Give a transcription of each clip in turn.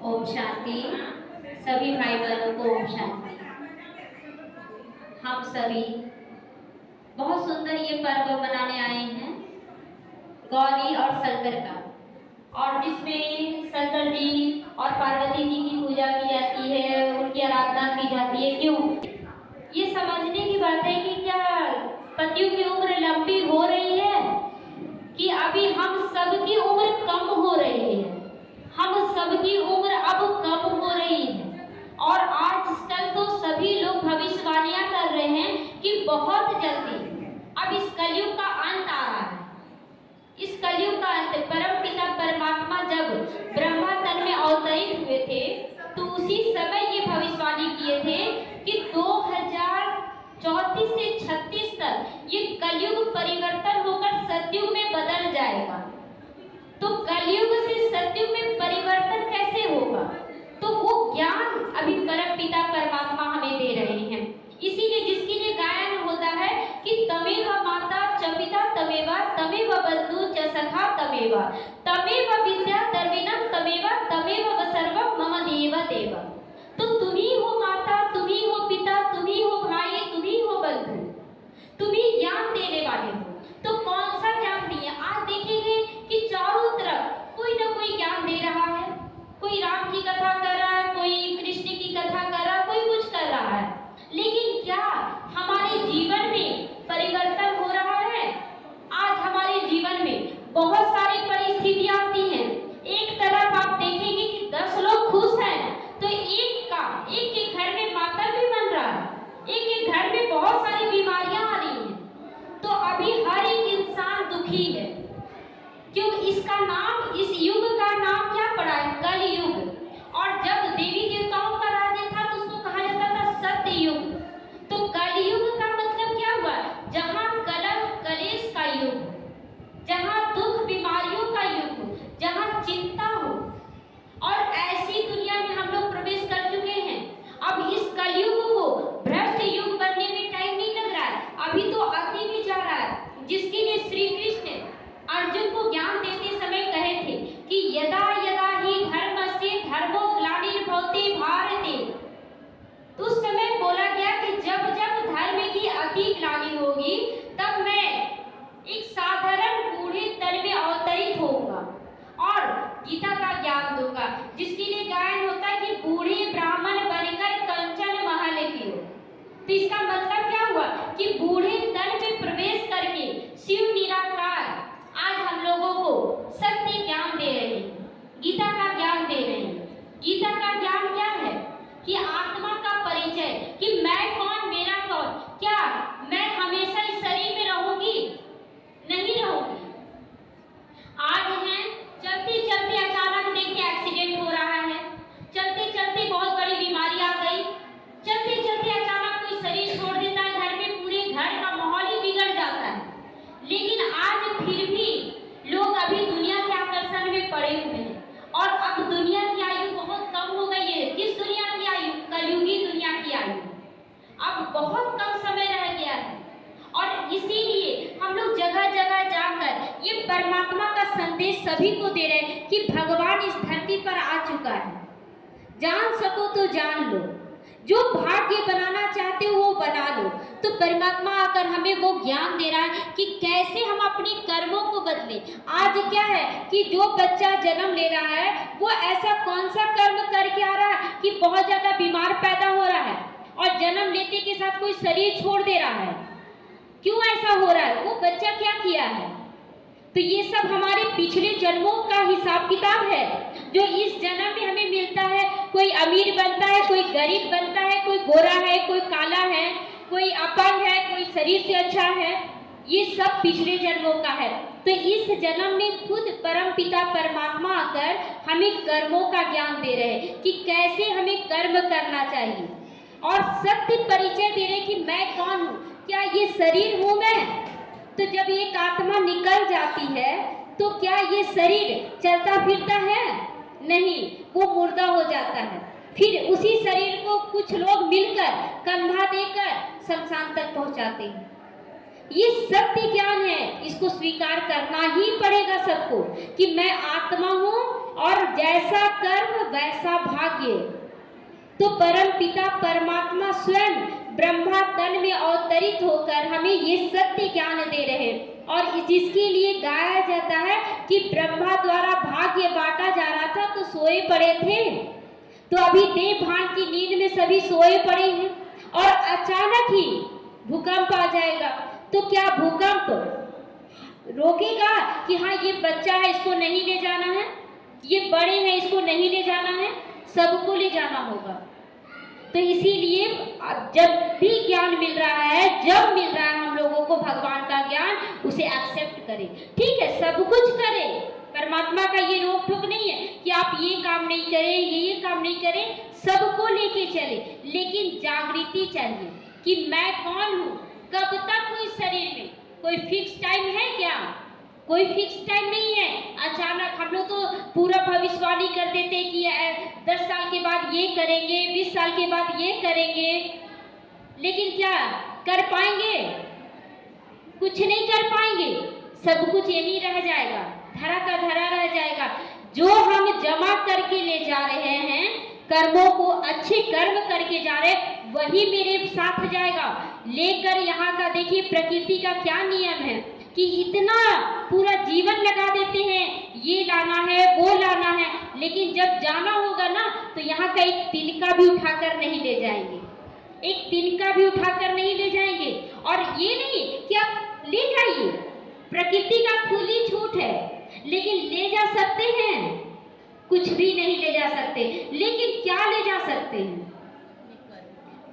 ओम शांति। सभी भाई बहनों को ओम शांति। हम सभी बहुत सुंदर ये पर्व मनाने आए हैं, गौरी और शंकर का, और जिसमें शंकर जी और पार्वती जी की पूजा की जाती है, उनकी आराधना की जाती है। क्यों? ये समझने की बात है कि क्या पतियों की उम्र लंबी हो रही है कि अभी हम सबकी उम्र कम हो रही है। हम सबकी उम्र अब कम हो रही है, और आजकल तो सभी लोग भविष्यवाणियां कर रहे हैं कि बहुत जल्दी अब इस कलयुग का अंत आ रहा है। इस कलयुग का अंत, परम पिता परमात्मा जब ब्रह्मा तन में अवतरित हुए थे तो उसी समय ये भविष्यवाणी किए थे कि 2034 से 36 तक ये कलयुग परिवर्तन होकर सतयुग में बदल जाएगा। तो कलयुग से सतयुग में परिवर्तन कैसे होगा? तो वो ज्ञान अभी परम पिता परमात्मा हमें दे रहे हैं। इसीलिए जिसके लिए गायन होता है कि तमेव माता च पिता तमेव तमेव बंधु च सखा तमेव तमेव विद्या द्रविणम तमेव तमेव सर्वं मम देव देव। तो तुम ही हो माता, तुम ही हो पिता, तुम ही हो भाई, तुम ही हो बंधु, तुम ही ज्ञान देने वाले हो। तो कौन सा ज्ञान दिए? आज देखेंगे कि चारों तरफ कोई ना कोई ज्ञान दे रहा है। कोई राम की कथा कर रहा है, कोई कृष्ण की कथा कर रहा है, कोई कुछ कर रहा है। लेकिन क्या हमारे जीवन में परिवर्तन हो रहा है? आज हमारे जीवन में बहुत सारी परिस्थितियां आती हैं। एक तरफ आप देखेंगे कि 10 लोग खुश हैं, तो एक के घर में मातम भी बन रहा है, एक के घर में बहुत सारी बीमारियां आ रही हैं। तो अभी हर एक इंसान दुखी है। क्यों? इसका नाम, इस युग का नाम क्या पड़ा है? कल युग। और जब देवी देवताओं का राज्य था तो उसको कहा जाता था सत्य युग। तो कलयुग का मतलब क्या हुआ? जहाँ कलह कलेश का युग, जहाँ दुख बीमारियों का युग हो, जहाँ चिंता हो, और ऐसी दुनिया में हम लोग प्रवेश कर चुके हैं। अब इस कलयुग को भ्रष्ट युग बनने में टाइम नहीं लग रहा है, अभी तो अति भी जा रहा है। जिसके लिए श्री कृष्ण अर्जुन को ज्ञान देते समय कहे थे कि यदा यदा ही धर्मस्य धर्मो ग्लानिर्भवति भारते। तो उस समय बोला गया कि जब जब धर्म की अति ग्लानि होगी तब मैं एक साधारण बूढ़े तन में अवतरित होऊंगा और गीता का ज्ञान दूंगा। जिसके लिए गायन होता है कि बूढ़े ब्राह्मण बनकर कंचन महल की ओर। तो इसका मतलब क्या हुआ कि बूढ़े तन में प्रवेश करके शिव निराकार आज हम लोगों को सत्य ज्ञान दे रहे हैं, गीता का ज्ञान दे रहे हैं। गीता का ज्ञान क्या है? कि आत्मा का परिचय, कि मैं कौन, मेरा कौन। क्या मैं हमेशा इस शरीर में रहूंगी? नहीं रहूंगी। आज है चलते चलते अचानक देखते एक्सीडेंट हो रहा है, चलते चलते बहुत बड़ी बीमारी आ गई, चलते चलते अचानक कोई शरीर छोड़ देता है, घर में पूरे घर का माहौल ही बिगड़ जाता है। लेकिन आज फिर भी लोग अभी दुनिया के आकर्षण में पड़े हुए हैं, और अब दुनिया की आयु बहुत कम हो गई है। किस दुनिया की आयु? कलयुगी दुनिया की आयु। अब बहुत कम समय रह गया है, और इसीलिए हम लोग जगह जगह जाकर ये परमात्मा का संदेश सभी को दे रहे हैं कि भगवान इस धरती पर आ चुका है। जान सको तो जान लो, जो भाग्य बनाना चाहते हो वो बना लो। तो परमात्मा आकर हमें वो ज्ञान दे रहा है कि कैसे हम अपने कर्मों को बदलें। आज क्या है कि जो बच्चा जन्म ले रहा है वो ऐसा कौन सा कर्म करके आ रहा है कि बहुत ज्यादा बीमार पैदा हो रहा है, और जन्म लेते के साथ कोई शरीर छोड़ दे रहा है। क्यों ऐसा हो रहा है? वो बच्चा क्या किया है? तो ये सब हमारे पिछले जन्मों का हिसाब किताब है, जो इस जन्म में हमें मिलता है। कोई अमीर बनता है, कोई गरीब बनता है, कोई गोरा है, कोई काला है, कोई अपंग है, कोई शरीर से अच्छा है। ये सब पिछले जन्मों का है। तो इस जन्म में खुद परम पिता परमात्मा आकर हमें कर्मों का ज्ञान दे रहे हैं कि कैसे हमें कर्म करना चाहिए, और सत्य परिचय दे रहे कि मैं कौन हूँ। क्या ये शरीर हूँ मैं? तो जब एक आत्मा निकल जाती है तो क्या ये शरीर चलता फिरता है? नहीं, वो मुर्दा हो जाता है। फिर उसी शरीर को कुछ लोग मिलकर कंधा देकर शमशान तक पहुंचाते हैं। ये सत्य ज्ञान है, इसको स्वीकार करना ही पड़ेगा सबको कि मैं आत्मा हूँ, और जैसा कर्म वैसा भाग्य। तो परम पिता परमात्मा स्वयं ब्रह्मा तन में अवतरित होकर हमें ये सत्य ज्ञान दे रहे हैं, और जिसके लिए गाया जाता है कि ब्रह्मा द्वारा भाग्य बांटा जा रहा था तो सोए पड़े थे। तो अभी देव भान की नींद में सभी सोए पड़े हैं और अचानक ही भूकंप आ जाएगा। तो क्या भूकंप रोकेगा कि हाँ ये बच्चा है इसको नहीं ले जाना है, ये बड़े हैं इसको नहीं ले जाना है? सबको ले जाना होगा। तो इसीलिए जब भी ज्ञान मिल रहा है, जब मिल रहा है हम लोगों को भगवान का ज्ञान, उसे एक्सेप्ट करें। ठीक है, सब कुछ करें, परमात्मा का ये रोक टोक नहीं है कि आप ये काम नहीं करें, ये काम नहीं करें, सबको लेके चले, लेकिन जागृति चाहिए कि मैं कौन हूँ, कब तक हूँ इस शरीर में। कोई फिक्स टाइम है क्या? कोई फिक्स टाइम नहीं है। अचानक हम लोग तो पूरा भविष्यवाणी कर देते कि 10 साल के बाद ये करेंगे, 20 साल के बाद ये करेंगे, लेकिन क्या कर पाएंगे? कुछ नहीं कर पाएंगे। सब कुछ यही रह जाएगा, धरा का धरा रह जाएगा। जो हम जमा करके ले जा रहे हैं, कर्मों को अच्छे कर्म करके जा रहे, वही मेरे साथ जाएगा। लेकर यहाँ का देखिए प्रकृति का क्या नियम है कि इतना पूरा जीवन लगा देते हैं, ये लाना है वो लाना है, लेकिन जब जाना होगा ना तो यहाँ का एक तिनका भी उठाकर नहीं ले जाएंगे, एक तिनका भी उठाकर नहीं ले जाएंगे। और ये नहीं कि आप ले जाइए, प्रकृति का खुली छूट है, लेकिन ले जा सकते हैं? कुछ भी नहीं ले जा सकते। लेकिन क्या ले जा सकते हैं?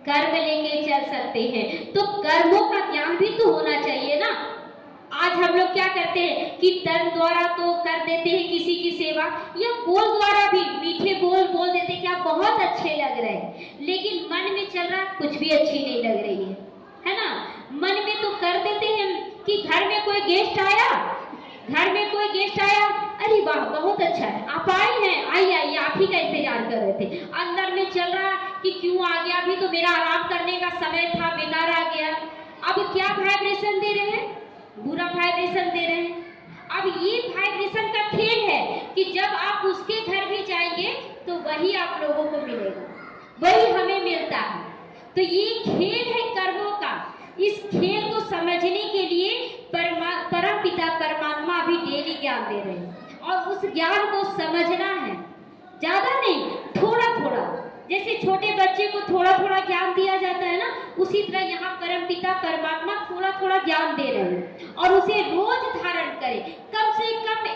कर्म लेके चल सकते हैं। तो कर्मों का ज्ञान भी तो होना चाहिए ना। आज हम लोग क्या करते हैं कि तन द्वारा तो कर देते हैं किसी की सेवा, या बोल द्वारा भी मीठे बोल बोल देते हैं कि आप बहुत अच्छे लग रहे हैं, लेकिन मन में चल रहा कुछ भी अच्छी नहीं लग रही है ना। मन में तो कर देते हैं कि घर में कोई गेस्ट आया, घर में कोई गेस्ट आया, अरे वाह बहुत अच्छा है, आप आए हैं, आइए आइए, आप ही का इंतजार कर रहे थे। अंदर में चल रहा कि क्यों आ गया, अभी तो मेरा आराम करने का समय था, बेकार आ गया। अब क्या वाइब्रेशन दे रहे हैं? बुरा वाइब्रेशन दे रहे हैं। अब ये वाइब्रेशन का खेल है कि जब आप उसके घर भी जाएंगे तो वही आप लोगों को मिलेगा, वही हमें मिलता है। तो ये खेल है कर्मों का। इस खेल को समझने के लिए परम पिता परमात्मा अभी डेली ज्ञान दे रहे हैं, और उस ज्ञान को समझना है, ज्यादा नहीं, थोड़ा थोड़ा। जैसे छोटे बच्चे को थोड़ा थोड़ा ज्ञान दिया जाता है ना, उसी तरह यहाँ परम पिता परमात्मा थोड़ा थोड़ा ज्ञान दे रहे हैं, और उसे रोज धारण करें। कम से कम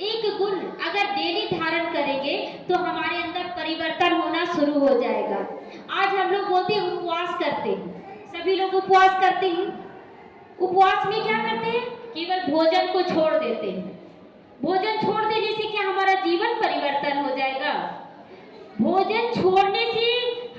एक गुण अगर डेली धारण करेंगे तो हमारे अंदर परिवर्तन होना शुरू हो जाएगा। आज हम लोग बोलते हैं उपवास करते हैं, सभी लोग उपवास करते हैं। उपवास में क्या करते हैं? केवल भोजन को छोड़ देते हैं। भोजन छोड़ देने से क्या हमारा जीवन परिवर्तन हो जाएगा? भोजन छोड़ने से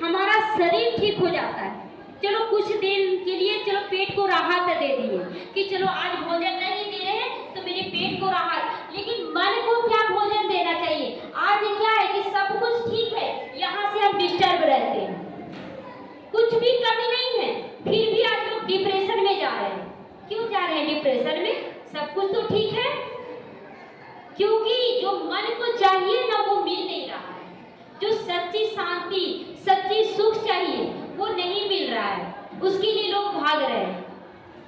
हमारा शरीर ठीक हो जाता है। चलो कुछ दिन के लिए चलो पेट को राहत दे दिए कि चलो आज भोजन नहीं दे रहे हैं तो मेरे पेट को राहत, लेकिन मन को क्या भोजन देना चाहिए? आज क्या है कि सब कुछ ठीक है, यहाँ से हम डिस्टर्ब रहते हैं, कुछ भी कमी नहीं है, फिर भी आज लोग डिप्रेशन में जा रहे हैं। क्यों जा रहे हैं डिप्रेशन में? सब कुछ तो ठीक है, क्योंकि जो मन को चाहिए ना वो मिल नहीं रहा है। जो सच्ची शांति, सच्ची सुख चाहिए वो नहीं मिल रहा है, उसके लिए लोग भाग रहे हैं।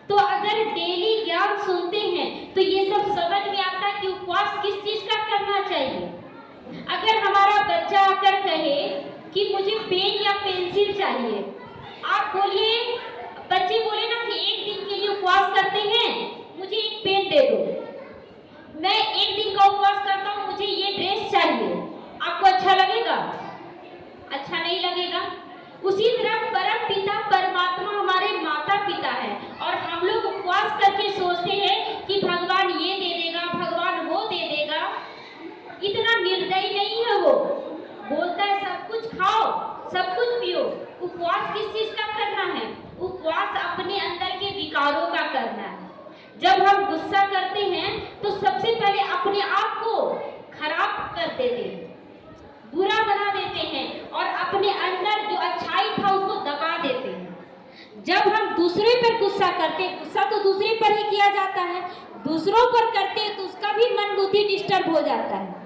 तो अगर डेली ज्ञान सुनते हैं तो ये सब समझ में आता है कि उपवास किस चीज का करना चाहिए। अगर हमारा बच्चा आकर कहे कि मुझे पेन या पेंसिल चाहिए, आप बोलिए, बच्चे बोले ना कि एक दिन के लिए उपवास करते हैं, मुझे एक पेन दे दो। मैं एक दिन का उपवास करता हूँ, मुझे ये ड्रेस चाहिए, आपको अच्छा लगेगा? अच्छा नहीं लगेगा। उसी तरह परम पिता परमात्मा हमारे माता पिता है, और हम लोग उपवास करके सोचते हैं कि भगवान ये दे देगा, भगवान वो दे देगा। इतना निर्दयी नहीं है वो, बोलता है सब कुछ खाओ, सब कुछ पियो। उपवास किस चीज का करना है? उपवास अपने अंदर के विकारों का करना है। जब हम गुस्सा करते हैं तो सबसे पहले अपने आप को खराब कर देते हैं, बुरा बना देते हैं, और अपने अंदर जो अच्छाई था उसको दबा देते हैं। जब हम दूसरे पर गुस्सा करते हैं, गुस्सा तो दूसरे पर ही किया जाता है, दूसरों पर करते हैं तो उसका भी मन बुद्धि डिस्टर्ब हो जाता है।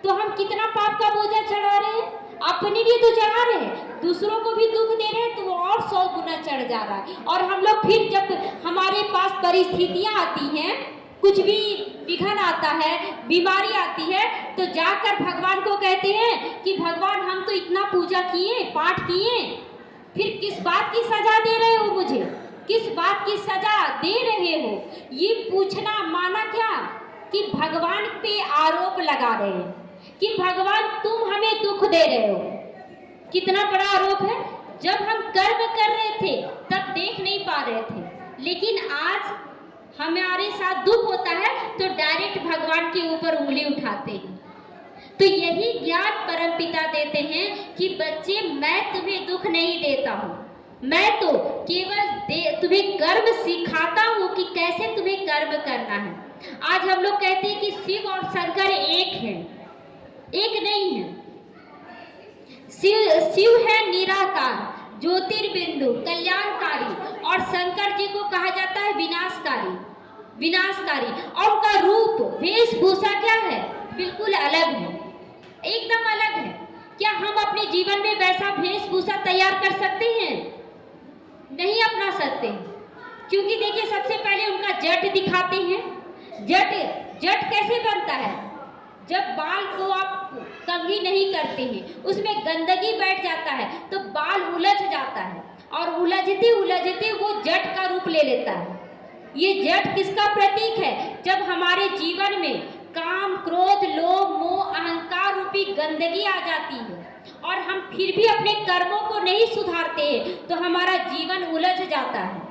तो हम कितना पाप का बोझा चढ़ा रहे हैं, अपने लिए तो चढ़ा रहे हैं, दूसरों को भी दुख दे रहे हैं तो वो और 100 गुना चढ़ जा रहा है। और हम लोग फिर जब हमारे पास परिस्थितियां आती हैं, कुछ भी विघ्न आता है, बीमारी आती है, तो जाकर भगवान को कहते हैं कि भगवान हम तो इतना पूजा किए, पाठ किए, फिर किस बात की सजा दे रहे हो मुझे, किस बात की सजा दे रहे हो। ये पूछना माना क्या कि भगवान पे आरोप लगा रहे हैं कि भगवान तुम हमें दुख दे रहे हो। कितना बड़ा आरोप है। जब हम कर्म कर रहे थे तब देख नहीं पा रहे थे, लेकिन आज हमारे साथ दुख होता है तो डायरेक्ट भगवान के ऊपर उंगली उठाते हैं। तो यही ज्ञान परमपिता देते हैं कि बच्चे मैं तुम्हें दुख नहीं देता हूँ, मैं तो केवल तुम्हें कर्म सिखाता हूँ कि कैसे तुम्हें कर्म करना है। आज हम लोग कहते हैं कि शिव और शंकर एक हैं, एक नहीं है। शिव है निराकार, ज्योतिर्बिंदु, कल्याणकारी, और शंकर जी को कहा जाता है विनाशकारी, विनाशकारी। और उनका रूप वेशभूषा क्या है, बिल्कुल अलग है, एकदम अलग है। क्या हम अपने जीवन में वैसा वेशभूषा तैयार कर सकते हैं? नहीं अपना सकते, क्योंकि देखिए सबसे पहले उनका जट दिखाते हैं। जट कैसे बनता है? जब बाल को आप कंघी नहीं करते हैं, उसमें गंदगी बैठ जाता है तो बाल उलझ जाता है, और उलझते उलझते वो जट का रूप ले लेता है। ये जट किसका प्रतीक है? जब हमारे जीवन में काम, क्रोध, लोभ, मोह, अहंकार रूपी गंदगी आ जाती है और हम फिर भी अपने कर्मों को नहीं सुधारते हैं तो हमारा जीवन उलझ जाता है,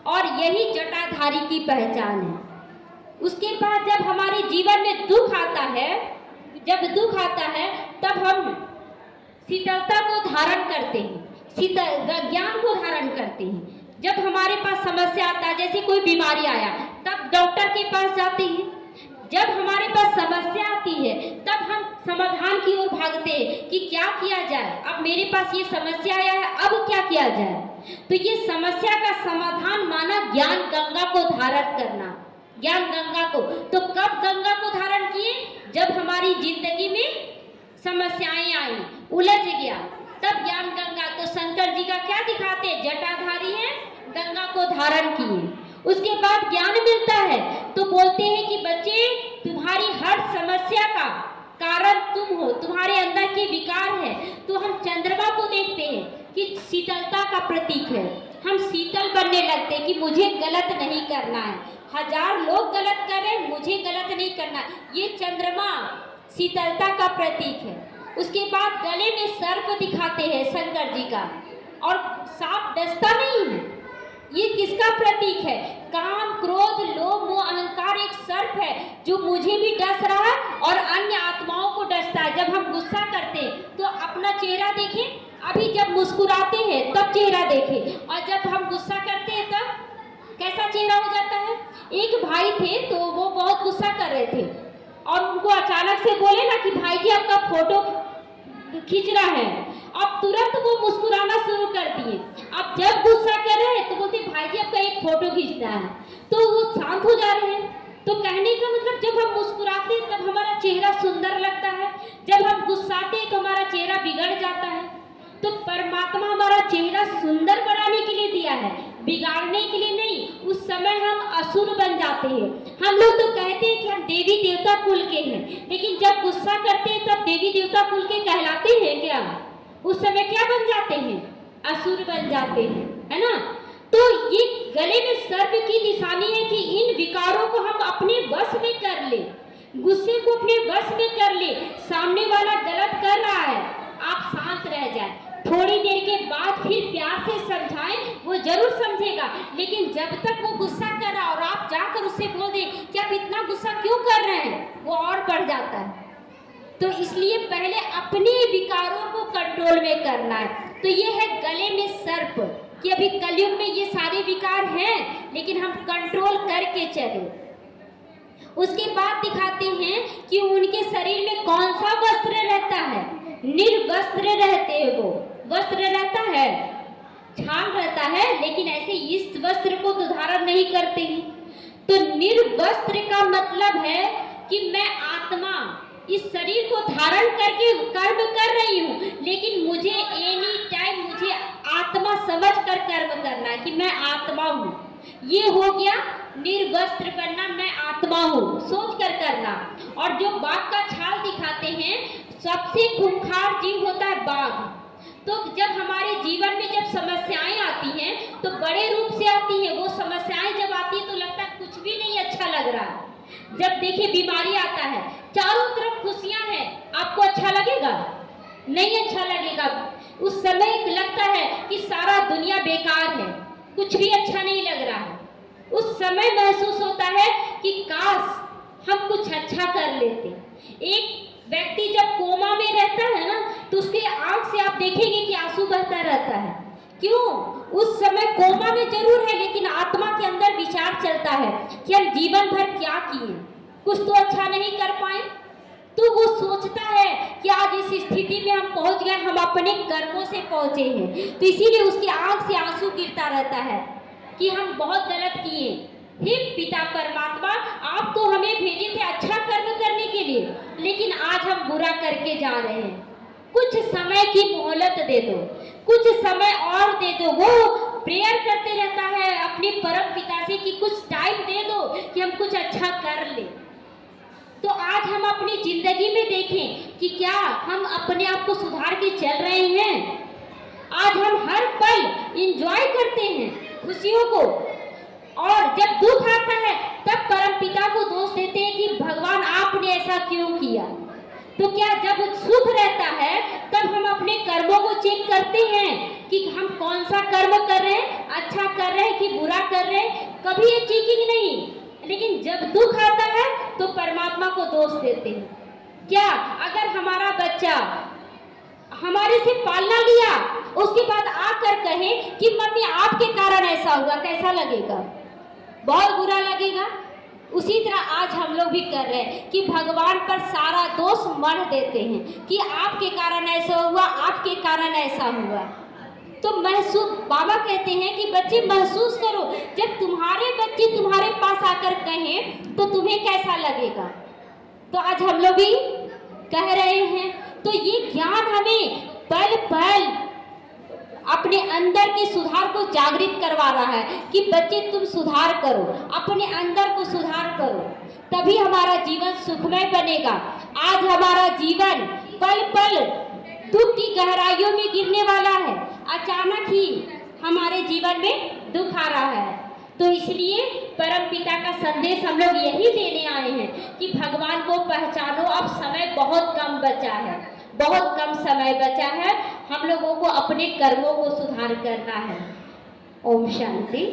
और यही जटाधारी की पहचान है। उसके बाद जब हमारे जीवन में दुख आता है, जब दुख आता है तब हम शीतलता को धारण करते हैं, ज्ञान को धारण करते हैं। जब हमारे पास समस्या आता है, जैसे कोई बीमारी आया, तब डॉक्टर के पास जाते हैं। जब हमारे पास समस्या आती है तब हम समाधान की ओर भागते हैं कि क्या किया जाए, अब मेरे पास ये समस्या आया है, अब क्या किया जाए। तो ये समस्या का समाधान माना ज्ञान गंगा को धारण करना, ज्ञान गंगा को। तो कब गंगा को धारण किए? जब हमारी जिंदगी में समस्याएं आई, उलझ गया, तब ज्ञान गंगा। तो शंकर जी का क्या दिखाते? जटाधारी है, गंगा को धारण किए। उसके बाद ज्ञान मिलता है तो बोलते हैं कि बच्चे तुम्हारी हर समस्या का कारण तुम हो, तुम्हारे अंदर के विकार है। तो हम चंद्रमा को देखते हैं कि शीतलता का प्रतीक है, हम शीतल बनने लगते हैं कि मुझे गलत नहीं करना है, 1000 लोग गलत कर रहे हैं, मुझे गलत नहीं करना। ये चंद्रमा शीतलता का प्रतीक है। उसके बाद गले में सर्प दिखाते हैं शंकर जी का, और सांप डसता नहीं है। ये किसका प्रतीक है? काम, क्रोध, लोभ, मोह, अहंकार एक सर्प है जो मुझे भी डस रहा है और अन्य आत्माओं को डसता है। जब हम गुस्सा करते हैं तो अपना चेहरा देखें, अभी जब मुस्कुराते हैं तब चेहरा देखें, और जब हम गुस्सा करते हैं तब कैसा चेहरा हो जाता है। एक भाई थे तो वो बहुत गुस्सा कर रहे थे और उनको अचानक से बोले ना कि भाई जी आपका फोटो खींच रहा है, अब तुरंत वो मुस्कुराना शुरू कर दिए। अब जब गुस्सा कर रहे हैं तो बोलते भाई जी आपका एक फोटो खींचना है, तो वो शांत हो जा रहे हैं। तो कहने का मतलब जब हम मुस्कुराते हैं तब हमारा चेहरा सुंदर लगता है, जब हम गुस्साते हैं तो हमारा चेहरा बिगड़ जाता है। तो परमात्मा हमारा चेहरा सुंदर बनाने के लिए दिया है, बिगाड़ने के लिए नहीं। उस समय हम असुर बन जाते हैं। हम लोग तो कहते हैं कि हम देवी देवता कुल के हैं, लेकिन जब गुस्सा करते हैं तब देवी देवता कुल के कहलाते हैं क्या? उस समय क्या बन जाते हैं? असुर बन जाते हैं, है ना। तो ये गले में सर्प की निशानी है कि इन विकारों को हम अपने वश में कर ले, गुस्से को अपने वश में कर ले। सामने वाला गलत कर रहा है, आप शांत रह जाए, थोड़ी देर के बाद फिर प्यार से समझाएं, वो जरूर समझेगा। लेकिन जब तक वो गुस्सा कर रहा और आप जाकर उससे बोल दें कि आप इतना गुस्सा क्यों कर रहे हैं, वो और बढ़ जाता है। तो इसलिए पहले अपने विकारों को कंट्रोल में करना है। तो ये है गले में सर्प कि अभी कलयुग में ये सारे विकार हैं, लेकिन हम कंट्रोल करके चले। उसके बाद दिखाते हैं कि उनके शरीर में कौन सा वस्त्र रहता है। निर्वस्त्र रहते हैं, वो वस्त्र रहता है, छाल रहता है, लेकिन ऐसे इस वस्त्र को तो धारण नहीं करते हैं। तो निर्वस्त्र का मतलब है कि मैं आत्मा, इस शरीर को धारण करके कर्म कर रही हूँ, लेकिन मुझे एनी टाइम मुझे आत्मा समझ कर कर्म करना है कि मैं आत्मा हूँ। ये हो गया निर्वस्त्र बनना, मैं आत्मा हूँ, सोच कर करना। और जो बाघ का छाल दिखाते हैं, सबसे खूंखार जीव होता है बाघ। तो जब हमारे जीवन में जब समस्याएं आती हैं तो बड़े रूप से आती हैं। वो समस्याएं जब आती है तो लगता है कुछ भी नहीं अच्छा लग रहा है। जब देखिए बीमारी आता है, चारों तरफ खुशियां हैं, आपको अच्छा लगेगा? नहीं अच्छा लगेगा। उस समय लगता है कि सारा दुनिया बेकार है, कुछ भी अच्छा नहीं लग रहा है। उस समय महसूस होता है कि काश हम कुछ अच्छा कर लेते। एक व्यक्ति जब कोमा में रहता है ना, तो उसके आंख से आप देखेंगे कि आंसू बहता रहता है। क्यों? उस समय कोमा में जरूर है, लेकिन आत्मा के अंदर विचार चलता है कि हम जीवन भर क्या किए, कुछ तो अच्छा नहीं कर पाए। तो वो सोचता है कि आज इस स्थिति में हम पहुंच गए, हम अपने कर्मों से पहुंचे हैं। तो इसीलिए उसकी आंख से आंसू गिरता रहता है कि हम बहुत गलत किए। हे पिता परमात्मा, आप तो हमें भेजे थे अच्छा कर्म करने के लिए, लेकिन आज हम बुरा करके जा रहे हैं। कुछ समय की मोहलत दे दो, कुछ समय और दे दो। वो प्रेयर करते रहता है अपने परम पिता से कि कुछ टाइम दे दो कि हम कुछ अच्छा कर ले। तो आज हम अपनी जिंदगी में देखें कि क्या हम अपने आप को सुधार के चल रहे हैं? आज हम हर पल इंजॉय करते हैं खुशियों को, और जब दुख आता है तब परम पिता को दोष देते हैं कि भगवान आपने ऐसा क्यों किया। तो क्या जब सुख रहता है तब हम अपने कर्मों को चेक करते हैं कि हम कौन सा कर्म कर रहे हैं, अच्छा कर रहे हैं कि बुरा कर रहे हैं? कभी ये चेकिंग नहीं। लेकिन जब दुख आता है तो परमात्मा को दोष देते हैं। क्या अगर हमारा बच्चा हमारे से पालना लिया, उसके बाद आकर कहे कि मम्मी आपके कारण ऐसा हुआ, कैसा लगेगा? बहुत बुरा लगेगा। उसी तरह आज हम लोग भी कर रहे हैं कि भगवान पर सारा दोष मढ़ देते हैं कि आपके कारण ऐसा हुआ, आपके कारण ऐसा हुआ। तो महसूस, बाबा कहते हैं कि बच्चे महसूस करो, जब तुम्हारे बच्चे तुम्हारे पास आकर कहें तो तुम्हें कैसा लगेगा। तो आज हम लोग भी कह रहे हैं। तो ये ज्ञान हमें पल पल अपने अंदर के सुधार को जागृत करवा रहा है कि बच्चे तुम सुधार करो, अपने अंदर को सुधार करो, तभी हमारा जीवन सुखमय बनेगा। आज हमारा जीवन पल पल दुख की गहराइयों में गिरने वाला है। अचानक ही हमारे जीवन में दुख आ रहा है। तो इसलिए परम पिता का संदेश हम लोग यही देने आए हैं कि भगवान को पहचानो। अब समय बहुत कम बचा है, बहुत कम समय बचा है। हम लोगों को अपने कर्मों को सुधार करना है। ओम शांति।